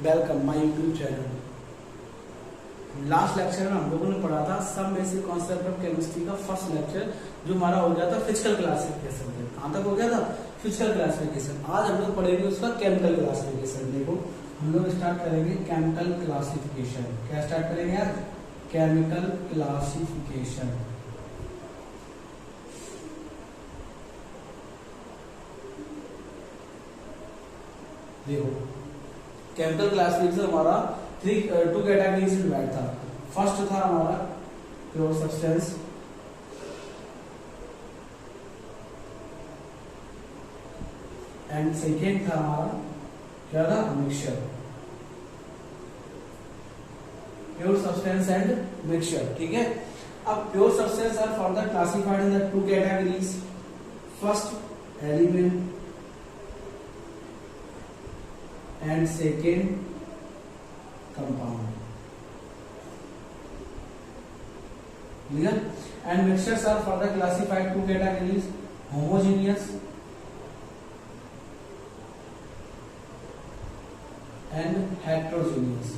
Welcome my YouTube channel. Last lecture में हम लोगों ने पढ़ा था सब बेसिक कॉन्सेप्ट ऑफ केमिस्ट्री का फर्स्ट लेक्चर, जो हमारा हो गया था फिजिकल क्लासिफिकेशन पे। कहां तक हो गया था? Physical classification. आज हम लोग पढ़ेंगे उसका केमिकल क्लासिफिकेशन। देखो हम लोग स्टार्ट करेंगे केमिकल क्लासिफिकेशन। क्या स्टार्ट करेंगे यार? Chemical classification. देखो केमिकल क्लासिफिकेशन हमारा टू कैटेगरीज में डिवाइड था। फर्स्ट था हमारा प्योर सब्सटेंस, एंड सेकेंड था हमारा क्या था? Mixture. Pure substance and mixture, ठीक है। अब pure substance are further classified in the two categories. First element and second compound. Clear? And mixtures are further classified two categories: homogeneous and heterogeneous.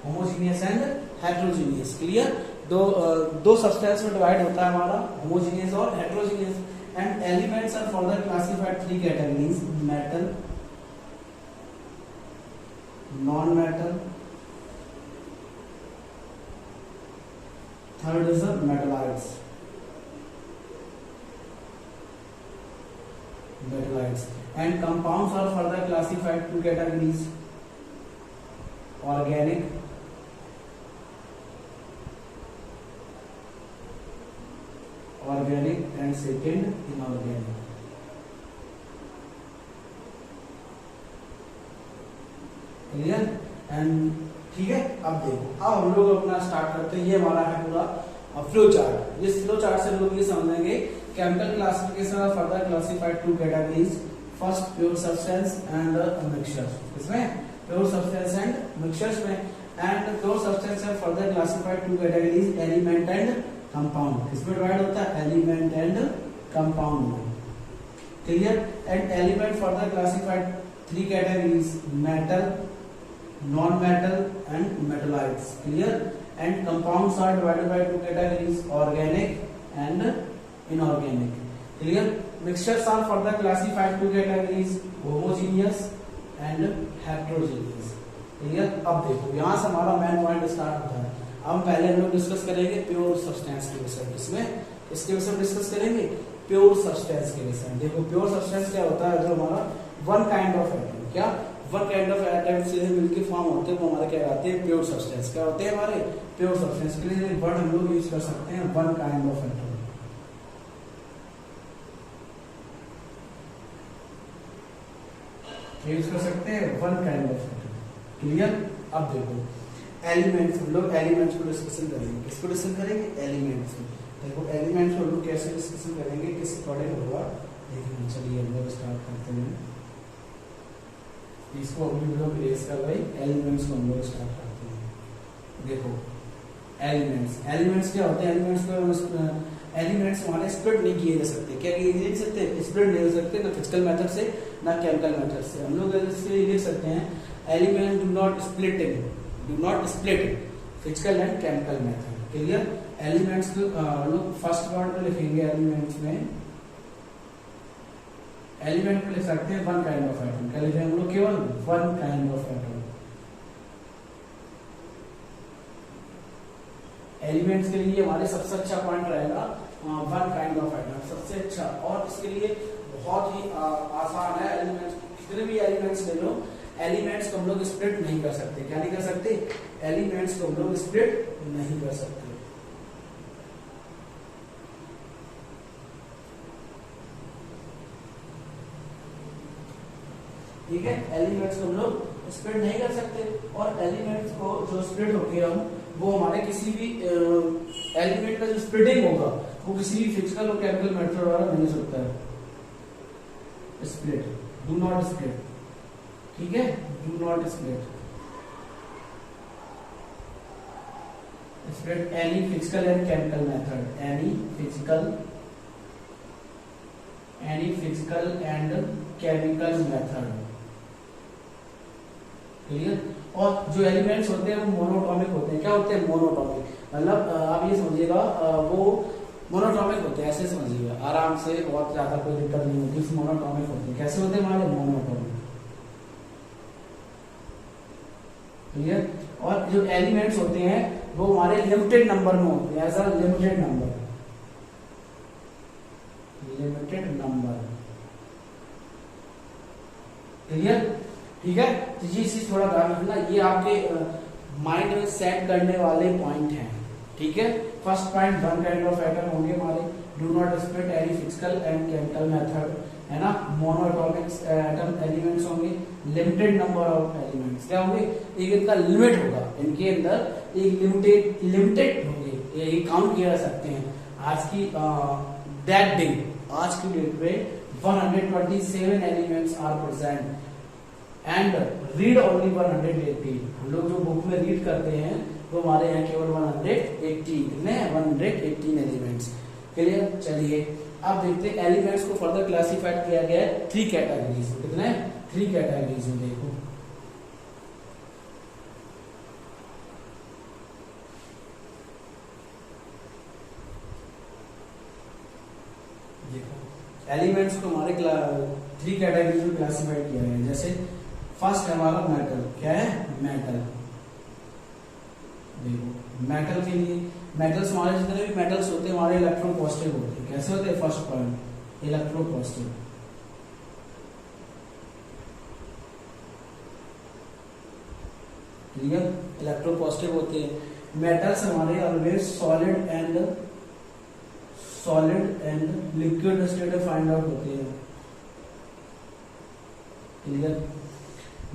Homogeneous and heterogeneous. Clear? दो substance में divide होता है हमारा, homogeneous और heterogeneous. And elements are further classified three categories: metal, non-metal, third is the metallites. And compounds are further classified two categories: organic and second inorganic. Clear? And ठीक है। अब देखो, अब हम लोग अपना स्टार्ट करते हैं। ये हमारा है पूरा फ्लो चार्ट। इस फ्लो चार्ट से लोग ये समझेंगे chemical classification of further classified two categories. First pure substance and mixtures. इसमें प्योर सब्सटेंस एंड मिक्सचर्स में, and pure substance are further classified two categories: element and compound. किसमें divide होता है? एलिमेंट एंड कंपाउंड में। Clear? And element further classified three categories: metal, non metal and metalloids. Clear? And compounds are divided by two categories: organic and inorganic. Clear? Mixtures are further classified two categories: homogeneous and heterogeneous. Clear? अब देखो यहां से हमारा main point start होता है। अब पहले हम लोग डिस्कस करेंगे प्योर सब्सटेंस के विषय। इसमें इसके विषय में डिस्कस करेंगे प्योर सब्सटेंस के विषय में। देखो प्योर सब्सटेंस क्या होता है? जो हमारा वन काइंड ऑफ एटम, क्या वन काइंड ऑफ एटम से मिलकर फॉर्म होते हैं वो हमारे क्या कहते हैं? Pure substance. क्या होते हैं हमारे? Pure substance. के लिए वर्ड हम लोग यूज कर सकते हैं one kind of atom. Use कर सकते हैं one kind of atom. Clear? अब देखो एलिमेंट्स, हम लोग एलिमेंट्स को डिस्कशन करेंगे। किसको डिस्कशन करेंगे? एलिमेंट्स। देखो एलिमेंट्स को हम लोग कैसे डिस्कशन करेंगे, किस अकॉर्डिंग होगा देखिए। चलिए हम लोग स्टार्ट करते हैं। इसको हम लोग इरेज कर भाई, एलिमेंट्स को हम लोग स्टार्ट करते हैं। देखो एलिमेंट्स क्या होते हैं? एलिमेंट्स हमारे स्प्लिट नहीं किए जा सकते। क्या किए जा सकते? स्प्लिट नहीं हो सकते, ना फिजिकल मेथड से ना केमिकल मेथड से। हम लोग इसलिए लिख सकते हैं element do not split physical and chemical method. Clear? Elements को लोग फर्स्ट वर्ड में लिखेंगे। एलिमेंट्स में एलिमेंट को लिख सकते हैं वन काइंड ऑफ एटम। क्या लिखेंगे हम लोग? केवल one kind of atom. Elements के लिए हमारे सबसे अच्छा पॉइंट रहेगा वन काइंड ऑफ एटम, सबसे अच्छा। और इसके लिए बहुत ही आसान है। एलिमेंट्स कितने भी एलिमेंट्स ले लो, एलिमेंट्स को हम लोग स्प्लिट नहीं कर सकते। क्या नहीं कर सकते? एलिमेंट्स को हम लोग स्प्लिट नहीं कर सकते। ठीक है? एलिमेंट्स को हम लोग स्प्लिट नहीं कर सकते। और एलिमेंट्स को जो स्प्लिट होगी हम, वो हमारे किसी भी एलिमेंट का जो स्प्लिटिंग होगा वो किसी भी फिजिकल और केमिकल मेथड द्वारा नहीं हो सकता है। Split, do not split. ठीक है? Do not split. Split any physical and chemical method, any physical any physical and chemical method. Clear. और जो एलिमेंट्स होते हैं वो मोनोटॉमिक होते हैं। क्या होते हैं? मोनोटॉमिक। मतलब आप ये समझिएगा वो मोनोटॉमिक होते हैं, ऐसे समझिएगा आराम से, बहुत ज्यादा कोई दिक्कत नहीं होती। मोनोटॉमिक होते हैं। कैसे होते हैं हमारे? मोनोटॉमिक। क्लियर। और जो एलिमेंट्स होते हैं वो हमारे लिमिटेड नंबर में होते हैं, as a limited number. Limited number. Clear. ठीक है। तो ये चीज थोड़ा ध्यान रखना, ये आपके माइंड में सेट करने वाले पॉइंट हैं। ठीक है। First point, one kind of atom होंगे हमारे, do not split any physical and chemical method, है ना। मोनोएटॉमिक एटम एलिमेंट्स होंगे, लिमिटेड नंबर ऑफ एलिमेंट्स। क्या होंगे? एक इनका लिमिट होगा, इनके अंदर एक लिमिटेड होंगे, ये काउंट किया जा सकते हैं। आज की दैट डे, आज की डेट में 127 elements are present and read only 180। हम लोग जो बुक में रीड करते हैं तो हमारे यहाँ केवल 118 एलिमेंट्स। क्लियर। चलिए अब देखते हैं एलिमेंट्स को फर्दर क्लासिफाइड किया गया है 3 कैटेगरीज में। कितने? 3 कैटेगरीज में। देखो एलिमेंट्स को हमारे 3 कैटेगरीज में क्लासिफाइड किया गया है। जैसे फर्स्ट है हमारा मेटल। क्या है? मेटल। देखो मेटल के लिए, मेटल्स हमारे जितने भी मेटल्स होते हैं हमारे इलेक्ट्रोपॉजिटिव होते हैं। कैसे होते हैं? First point, electropositive. Clear. Electropositive होते हैं। मेटल्स हमारे always solid and liquid state में फाइंड आउट होते हैं। क्लियर।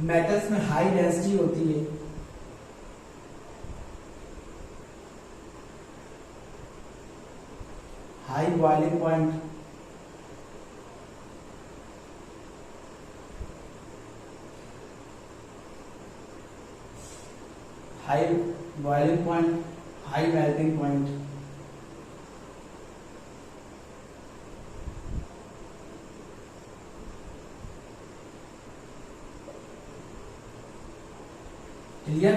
मेटल्स में हाई डेंसिटी होती है, high boiling point, high boiling point, high melting point. Clear.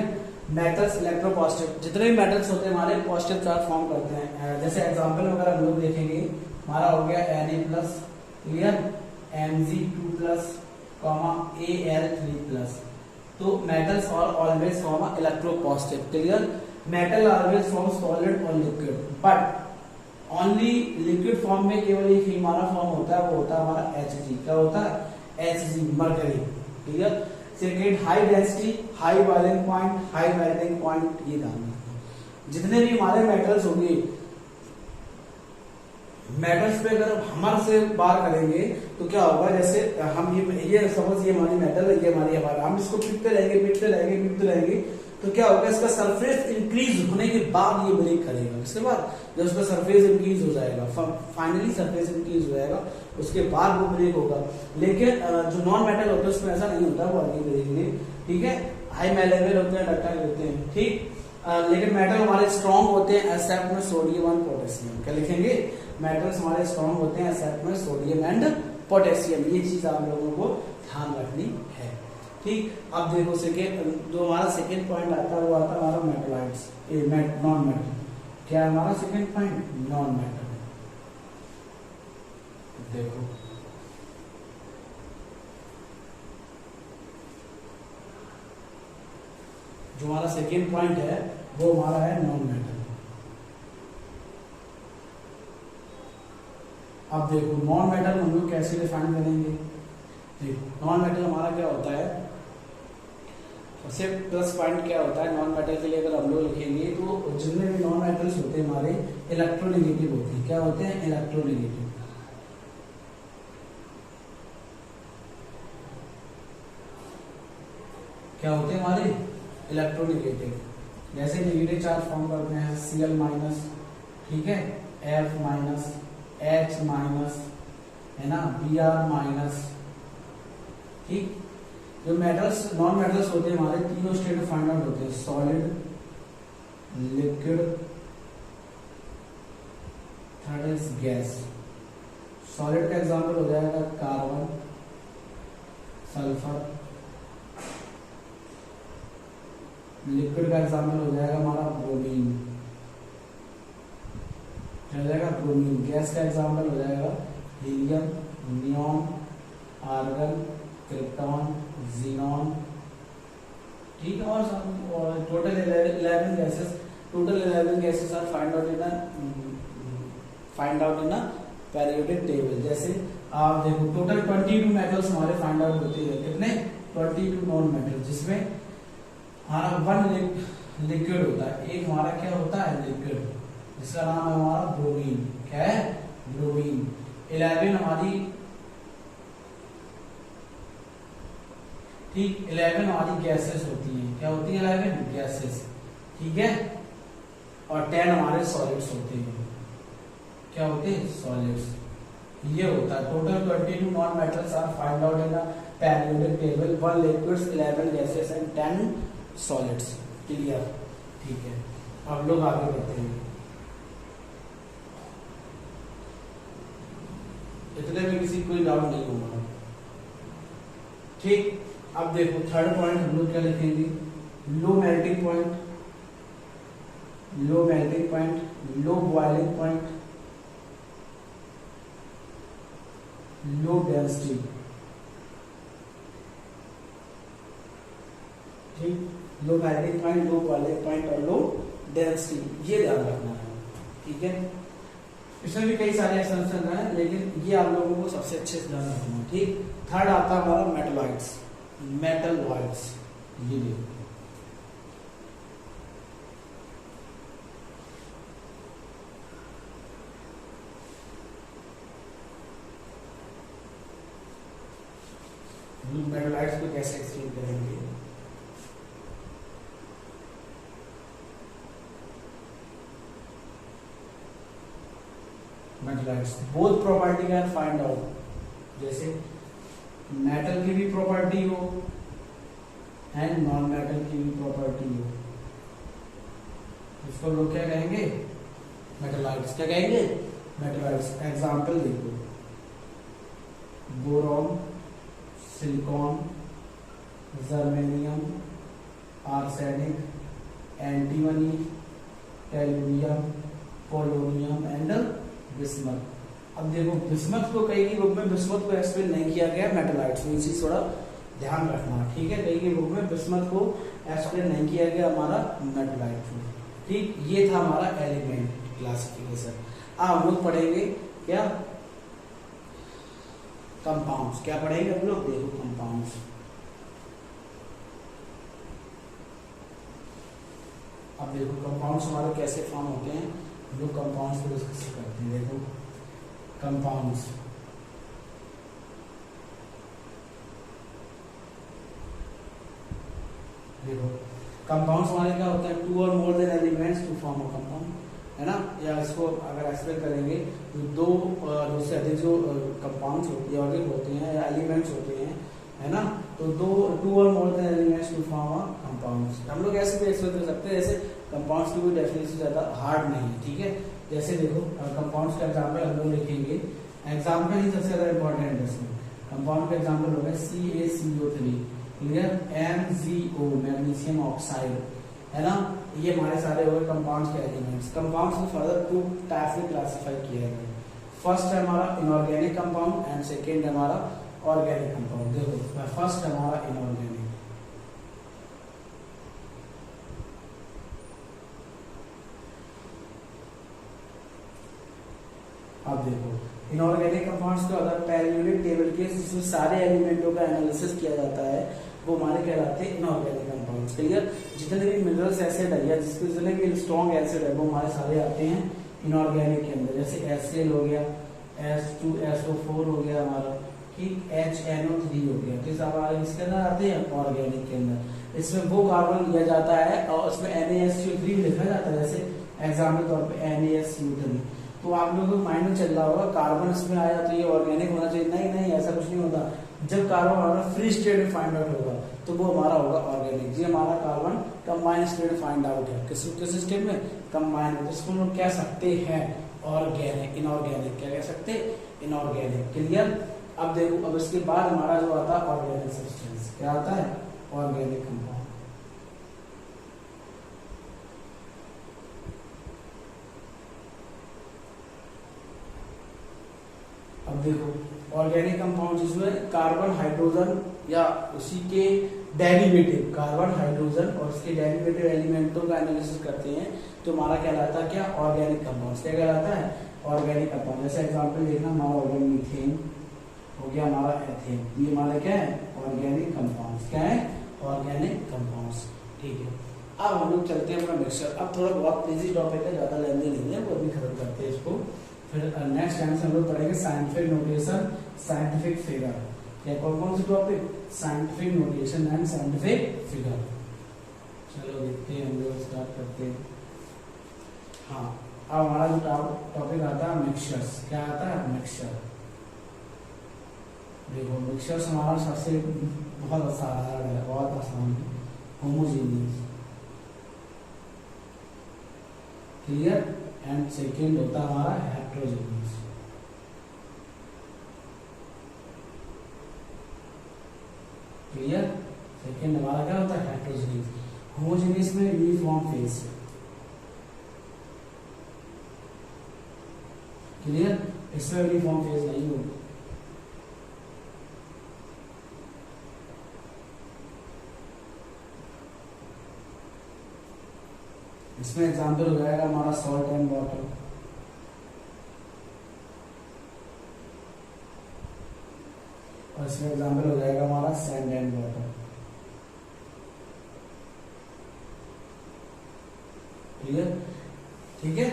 Metals electropositive, जितने भी मेटल्स होते हैं हमारे पॉजिटिव चार्ज फॉर्म करते हैं। जैसे एग्जांपल वगैरह हम लोग देखेंगे, हमारा हो गया Na+, क्लियर, Mg2+, Al3+। तो मेटल्स और always form electropositive. Clear. Metal always form solid और liquid, but only liquid form में केवल एक ही हमारा फॉर्म होता है, वो होता है हमारा Hg। क्या होता है? Hg, mercury. Clear. Second, high density, high boiling point, high melting point. ये ध्यान रखना। जितने भी हमारे मेटल्स होंगे, मेटल्स पे अगर हमर से बार करेंगे तो क्या होगा? जैसे हम ये समझ, ये हमारी मेटल है, ये हमारी हमारा, हम इसको पीटते रहेंगे तो क्या होगा? इसका सरफेस इंक्रीज होने के बाद ये ब्रेक करेगा। इसके बाद जब उसका सरफेस इंक्रीज हो जाएगा, फाइनली सरफेस इंक्रीज हो जाएगा, उसके बाद वो ब्रेक होगा। लेकिन जो नॉन मेटल होते हैं उसमें ऐसा नहीं होता, वो आगे देखेंगे। ठीक है। हाई मेलेबल होते हैं, डक्टाइल होते हैं। ठीक। लेकिन मेटल हमारे स्ट्रॉन्ग होते हैं एक्सेप्ट में सोडियम एंड पोटेशियम। क्या लिखेंगे? मेटल्स हमारे स्ट्रॉन्ग होते हैं एक्सेप्ट में सोडियम एंड पोटेशियम। ये चीज आप लोगों को ध्यान रखनी है। ठीक। अब देखो सेकेंड, जो हमारा सेकेंड पॉइंट आता है वो आता है हमारा मेटलाइट्स, नॉन मेटल। क्या है हमारा सेकेंड पॉइंट? Non metal. देखो जो हमारा सेकेंड पॉइंट है वो हमारा है नॉन मेटल। अब देखो नॉन मेटल हम लोग कैसे डिफाइन करेंगे? देखो नॉन मेटल हमारा क्या होता है, सबसे प्लस पॉइंट क्या होता है नॉन मेटल के लिए? अगर हम लोग लिखेंगे तो जितने भी नॉन मेटल्स होते हैं हमारे इलेक्ट्रोनेगेटिव होते हैं। क्या होते हैं? इलेक्ट्रोनेगेटिव। क्या होते हैं हमारे? इलेक्ट्रोनेगेटिव। जैसे नेगेटिव चार्ज फॉर्म करते हैं Cl-, ठीक है, F-, H-, है ना, Br-। ठीक। जो मेटल्स, नॉन मेटल्स होते हैं हमारे तीनों स्टेट में फाइंड आउट होते हैं, solid, liquid, third is gas. Solid का एग्जांपल हो जाएगा कार्बन, सल्फर। लिक्विड का एग्जांपल हो जाएगा हमारा ब्रोमीन, क्या हो जाएगा ब्रोमीन। गैस का एग्जांपल हो जाएगा helium, neon, argon, krypton, xenon, ठीक है। और total 11 gases, total 11 gases are find out in periodic table. जैसे आप देखो टोटल 22 मेटल्स हमारे फाइंड आउट होते हैं, कितने 22 नॉन मेटल, जिसमें हमारा 1 लिक्विड होता है, एक हमारा क्या होता है लिक्विड, जिसका नाम है हमारा ब्रोमीन। क्या है ब्रोमीन। 11 हमारी, ठीक 11 हमारी गैसेस होती हैं। क्या होती है 11 गैसेस, ठीक है। और 10 हमारे सॉलिड्स होते हैं। क्या होते हैं सॉलिड्स। ये होता है total 22 non metals are find out in the periodic table, 1 liquids, 11 gases and 10 solids. Clear, ठीक है। अब लोग आगे बढ़ते हैं। इतने में किसी कोई डाउट नहीं होगा, ठीक। अब देखो थर्ड पॉइंट हम लोग क्या लिखेंगे, low melting point, low melting point, low boiling point, low density, ठीक। Low melting point, low boiling point और लो डेंसिटी, ये ध्यान रखना है, ठीक है। इसमें भी कई सारे एग्जांपल हैं, लेकिन ये आप लोगों को सबसे अच्छे से ध्यान रखना है, ठीक। थर्ड आता है हमारा मेटलॉइड्स, मेटलॉइड्स। ये देखो मेटलॉइड्स को कैसे एक्सप्लेन करेंगे। Metalloids both property can find out, जैसे मेटल की भी प्रॉपर्टी हो एंड नॉन मेटल की भी प्रॉपर्टी हो, इसको लोग क्या कहेंगे मेटलॉइड्स। क्या कहेंगे मेटलॉइड्स। एग्जांपल देखो, boron, silicon, germanium, arsenic, antimony, tellurium, polonium and bismuth. अब देखो बिस्मथ को कई की बुक में बिस्मथ को एक्सप्लेन नहीं किया गया मेटलॉइड्स में, इसी थोड़ा ध्यान रखना, ठीक है। कई की बुक में बिस्मथ को एक्सप्लेन नहीं किया गया हमारा मेटलॉइड्स में, ठीक। ये था हमारा एलिमेंट क्लासिफिकेशन। अब हम लोग पढ़ेंगे क्या कंपाउंड्स। क्या पढ़ेंगे हम लोग, देखो कंपाउंड्स। अब देखो कंपाउंड्स हमारे कैसे फॉर्म होते हैं, हम लोग कंपाउंड्स को डिस्कस करते हैं। देखो कंपाउंड्स, देखो कंपाउंड्स हमारे क्या होता है, 2 और more than elements to form a compound, है ना। या इसको अगर एक्सप्लेन करेंगे तो दो से अधिक जो कंपाउंड्स होते हैं, होते हैं या एलिमेंट्स होते हैं, है ना, तो 2 और more than elements to form a compounds. हम लोग ऐसे भी एक्सप्लेन कर सकते हैं, जैसे कंपाउंड्स की कोई डेफिनेशन ज्यादा हार्ड नहीं है, ठीक है। जैसे देखो कंपाउंड्स का एग्जांपल हम लोग लिखेंगे, एग्जांपल ही सबसे ज्यादा इंपॉर्टेंट है इसमें। कंपाउंड का एग्जांपल होगा CaCO3, clear, MgO magnesium oxide, है ना। ये हमारे सारे हो गए कंपाउंड्स के एलिमेंट्स। कंपाउंड्स को फर्दर 2 टाइप में क्लासिफाई किया गया। फर्स्ट है हमारा इनऑर्गेनिक कंपाउंड एंड सेकेंड है हमारा ऑर्गेनिक कंपाउंड। देखो फर्स्ट है हमारा इनऑर्गेनिक। अब देखो इनऑर्गेनिक कंपाउंड्स का होता है पेरियोडिक टेबल के जिसमें सारे एलिमेंटों का एनालिसिस किया जाता है, वो हमारे कहलाते हैं इनऑर्गेनिक कंपाउंड्स, क्लियर। जितने भी मिनरल्स एसिड है या जिसके जितने भी स्ट्रॉन्ग एसिड है वो हमारे सारे आते हैं इनऑर्गेनिक के अंदर। जैसे HCl हो गया, H2SO4 हो गया हमारा, ठीक, HNO3 हो गया, तो हमारे इसके अंदर आते हैं ऑर्गेनिक के अंदर। इसमें वो कार्बन लिया जाता है और उसमें NaSO3 लिखा जाता है, जैसे एग्जाम्पल तौर पर NaSO3। तो आप लोगों को माइंड में चल रहा होगा कार्बन इसमें आया तो ये ऑर्गेनिक होना चाहिए, नहीं नहीं ऐसा कुछ नहीं होता। जब कार्बन हमारा फ्री स्टेट में फाइंड आउट होगा तो वो हमारा होगा ऑर्गेनिक। ये हमारा carbon combine state find out है, किस स्टेट में कंबाइन, जिसको हम लोग कह सकते हैं ऑर्गेनिक, इनऑर्गेनिक, क्या कह सकते हैं, इनऑर्गेनिक। क्लियर। अब देखो, अब इसके बाद हमारा जो आता है ऑर्गेनिक सब्सटेंस, क्या आता है, ऑर्गेनिक कंपाउंड। अब देखो ऑर्गेनिक कंपाउंड जिसमें कार्बन, हाइड्रोजन या उसी के डेरिवेटिव, कार्बन, हाइड्रोजन और उसके डेरिवेटिव एलिमेंटों का एनालिसिस करते हैं, तो हमारा क्या कहलाता है, क्या, ऑर्गेनिक कंपाउंड्स। क्या कहलाता है, ऑर्गेनिक कंपाउंड। जैसे एग्जांपल देखना, हमारा ऑर्गेनिक मीथेन हो गया, हमारा एथेन, ये हमारा क्या है, ऑर्गेनिक कंपाउंड्स। क्या है, ऑर्गेनिक कंपाउंड्स। ठीक है। अब हम लोग चलते हैं अपना मिक्सचर। अब थोड़ा बहुत इजी टॉपिक है, ज्यादा लेंदी नहीं है, वो भी खत्म करते हैं इसको। फिर नेक्स्ट टाइम से हम लोग पढ़ेंगे साइंटिफिक नोटेशन, साइंटिफिक फिगर। क्या कौन कौन से topic, scientific notation and scientific figure. चलो देखते हैं, हम लोग स्टार्ट करते हैं। हाँ, अब हमारा जो टॉपिक आता है मिक्सचर्स। क्या आता है, मिक्सचर। देखो मिक्सचर्स हमारा सबसे बहुत साधारण है, बहुत आसान है, होमोजेनियस। क्लियर। एंड सेकेंड होता है हमारा हेट्रोजेनियस। क्लियर। सेकेंड हमारा क्या होता है, हेट्रोजेनियस। होमोजेनियस में यूनिफॉर्म फेस। क्लियर। इसमें यूनिफॉर्म फेस नहीं होगी। इसमें एग्जाम्पल हो जाएगा हमारा सॉल्ट एंड वाटर। और इसमें एग्जाम्पल हो जाएगा हमारा सैंड एंड वाटर। क्लियर। ठीक है।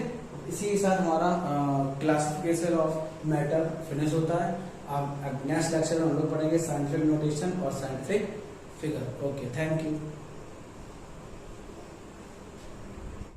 इसी के साथ हमारा क्लासिफिकेशन ऑफ मैटर फिनिश होता है। अब नेक्स्ट लेक्चर में हम लोग पढ़ेंगे साइंटिफिक नोटेशन और scientific figure. Okay, thank you.